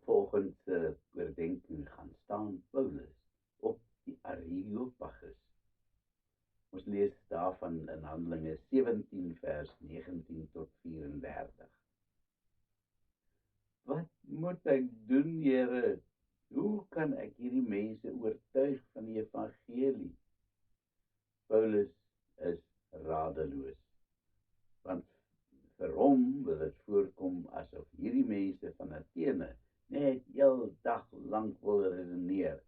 Volgens oordenking gaan staan Paulus op die Areopagus. Ons lees daarvan in Handelinge 17 vers 19 tot 34. Wat moet ek doen, Here? Hoe kan ek hierdie mense oortuig van die evangelie? Paulus is radeloos, want vir hom wil dit voorkom asof hierdie mense van Athene net heel dag lank wil redeneer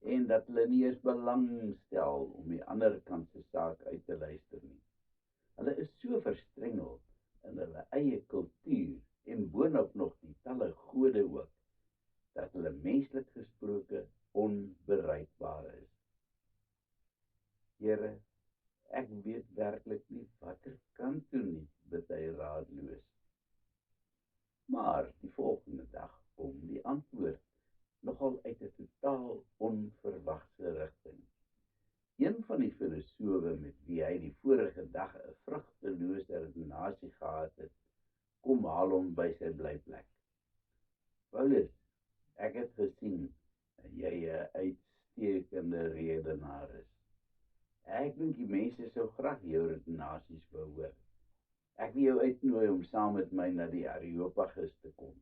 en dat hulle nie eens belang stel om die ander kant se saak uit te luister nie. Hulle is so verstrengel in hulle eie kultuur en boonop nog die talle gode ook, dat hulle menslik gesproke onbereikbaar is. Here, ek weet werklik nie watter kant toe nie, bid hy raadloos. Maar die volgende dag kom die antwoord, nogal uit 'n totaal onverwagse rigting. Een van die filosowe met wie hy die vorige dag 'n vrugtelose redenasie gehad het, kom haal hom by sy blyplek. Paulus, ek het gesien dat jy 'n uitstekende redenaar is. Ek dink die mense sou graag jou redenasies wou hoor. Ek wil jou uitnooi om saam met my na die Areopagus te kom.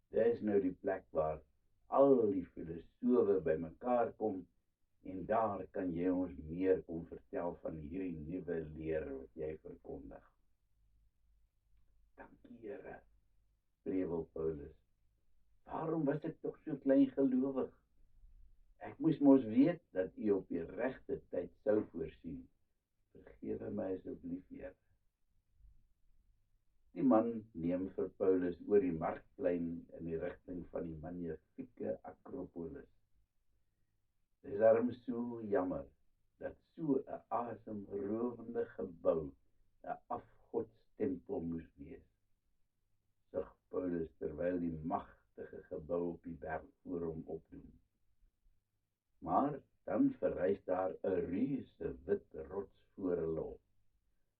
Dit is nou die plek waar al die filosowe bymekaar kom en daar kan jy ons meer kom vertel van hierdie nuwe leer wat jy verkondig. Dankie, Here, prewel Paulus. Waarom was ek tog so klein gelowig? Ek moes mos weet dat U op die regte tyd sou voorsien. Vergewe my asseblief, Here. Die man neem vir Paulus oor die markplein in die rigting van die magnifieke Akropolis. Dit is daarom so jammer dat so 'n asemrowende gebou 'n afgodstempel moes wees, sug Paulus terwyl die magtige gebou op die berg voor hom opdoem. Maar dan verrys daar 'n reuse wit rots voor hulle op.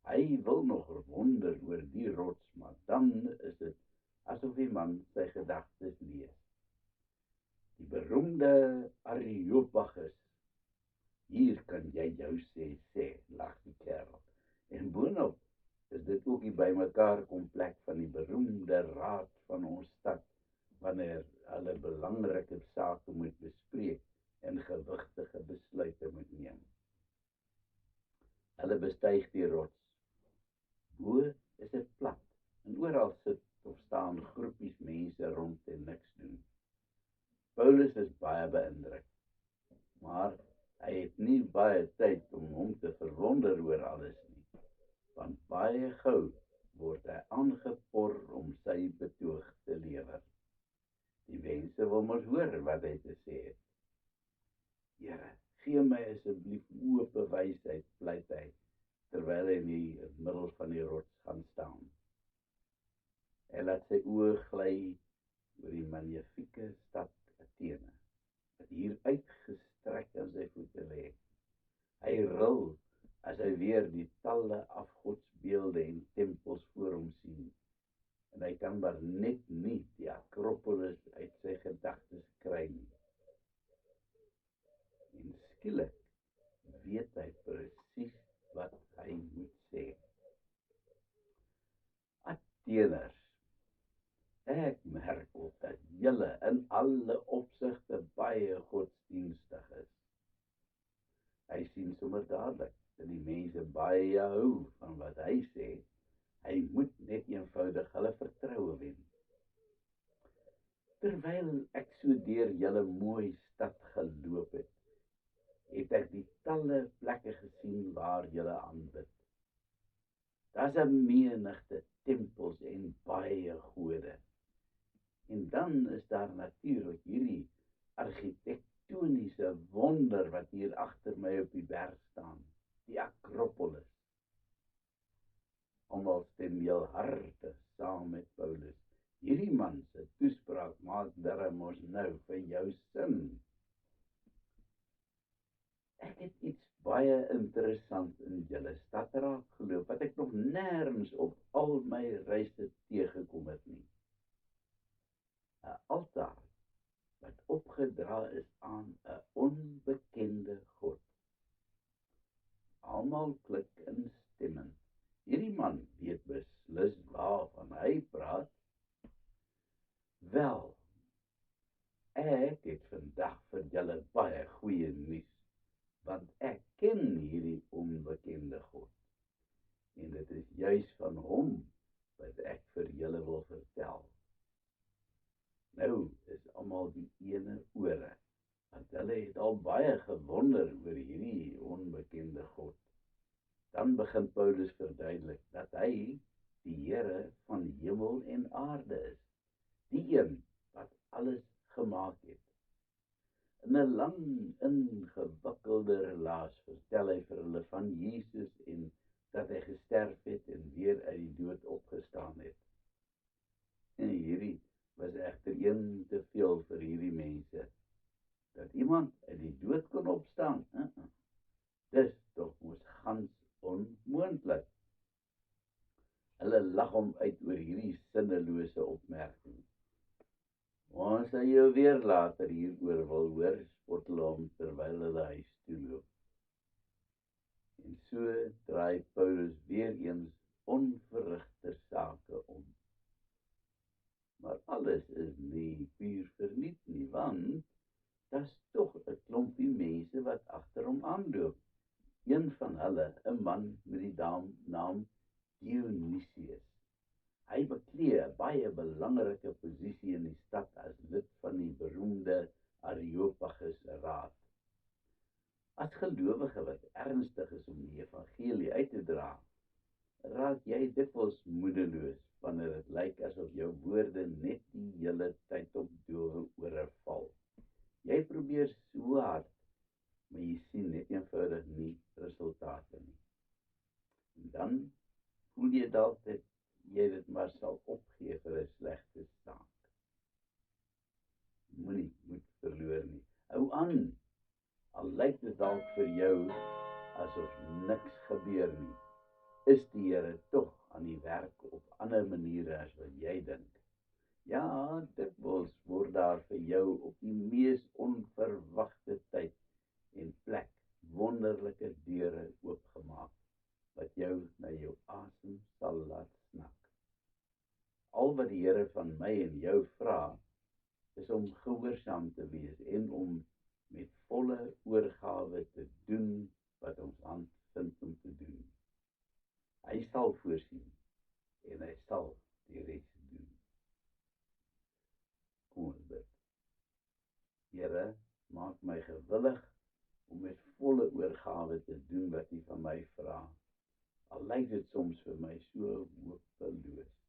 Hy wil nog wonder oor die rots, maar dan is dit asof die man sy gedagtes lees. Die beroemde Areopagus. Hier kan jy jou sê, lag die kerel. En boonop is dit ook die bymekaar kom plek van die beroemde raad van ons stad, wanneer hulle belangrike sake moet bespreek en gewigtige besluite moet neem. Hulle bestyg die rots. Bo is dit plat en oral sit of staan groepies mense rond en niks doen. Paulus is baie beïndruk, maar hy het nie baie tyd om hom te verwonder oor alles nie, want baie gou word hy aangepor om sy betoog te lewer. Die mense wil mos hoor wat hy te sê het. Here, gee my asseblief oop wysheid, pleit hy, terwyl hy in die middel van die rots gaan staan. Hy laat sy oë gly oor die magnifieke stad Athene, wat hier uitgestrek aan sy voete lê. Hy ril as hy weer die talle afgodsbeelde en tempels voor hom sien, en hy kan maar net nie die Akropolis uit sy gedagtes kry nie. En skielik weet hy presies wat hy moet sê. Atheners, ek merk op dat julle in alle opsigte baie godsdienstig is. Hy sien sommer dadelik dat die mense baie hou van wat hy sê. Hy moet net eenvoudig hulle vertroue wen. Terwyl ek so deur julle mooi stad geloop het, het ek die talle plekke gesien waar julle aanbid. Daar's 'n menigte tempels en baie gode. En dan is daar natuurlik hierdie argitektoniese wonder wat hier agter my op die berg staan, die Akropolis. Almal stem heel hartig saam met Paulus. Hierdie man se toespraak maak darem ons nou vir jou sin. Ek het iets baie interessant in julle stad raak geloop, wat ek nog nêrens op al my reise teëgekom het nie. 'n altaar wat opgedra is aan 'n onbekende God. Almal klik instemmend. Hierdie man weet beslis waarvan hy praat. Wel, ek het vandag vir julle baie goeie nuus, want ek ken hierdie onbekende God. En dit is juis van hom wat ek vir julle wil vertel. Nou is almal die ene ore, want hulle het al baie gewonder oor hierdie onbekende God. Dan begin Paulus verduidelik dat hy die Here van hemel en aarde is, die een wat alles gemaak het. In 'n lang, ingewikkelde relaas vertel hy vir hulle van Jesus en dat hy gesterf het en weer uit die dood opgestaan het. En hierdie was egter een te veel vir hierdie mense. Dat iemand uit die dood kon opstaan, dis tog mos gans onmoontlik. Hulle lag hom uit oor hierdie sinnelose opmerking. Ons sal jou weer later hieroor wil hoor, spot hulle hom terwyl hulle huis toe loop. En so draai Paulus weer eens onverrigte sake om. Maar alles is nie puur verniet nie, want daar's tog 'n klompie mense wat agter hom aanloop. Een van hulle, 'n man met die naam Dionysius. Hy beklee 'n baie belangrike posisie in die stad as lid van die beroemde Areopagus Raad. As gelowige wat ernstig is om die evangelie uit te dra, raak jy dikwels moedeloos wanneer dit lyk asof jou woorde net die hele tyd op dowe ore val. Jy probeer so hard, maar jy sien net eenvoudig nie resultate nie. En dan voel jy dalk dat jy dit maar sal opgee vir 'n slegte saak. Moenie moed verloor nie. Hou aan, al lyk dit dalk vir jou asof niks gebeur nie. Is die Here tog aan die werk op ander maniere as wat jy dink. Ja, dikwels word daar vir jou op die mees onverwagte tyd en plek wonderlike deure oopgemaak, wat jou na jou asem sal laat snak. Al wat die Here van my en jou vra, is om gehoorsaam te wees en om met volle oorgawe te doen wat ons hand vind om te doen. Hy sal voorsien en hy sal die res doen. Kom ons bid. Here, maak my gewillig om met volle oorgawe te doen wat U van my vra. Al lyk dit soms vir my so hopeloos.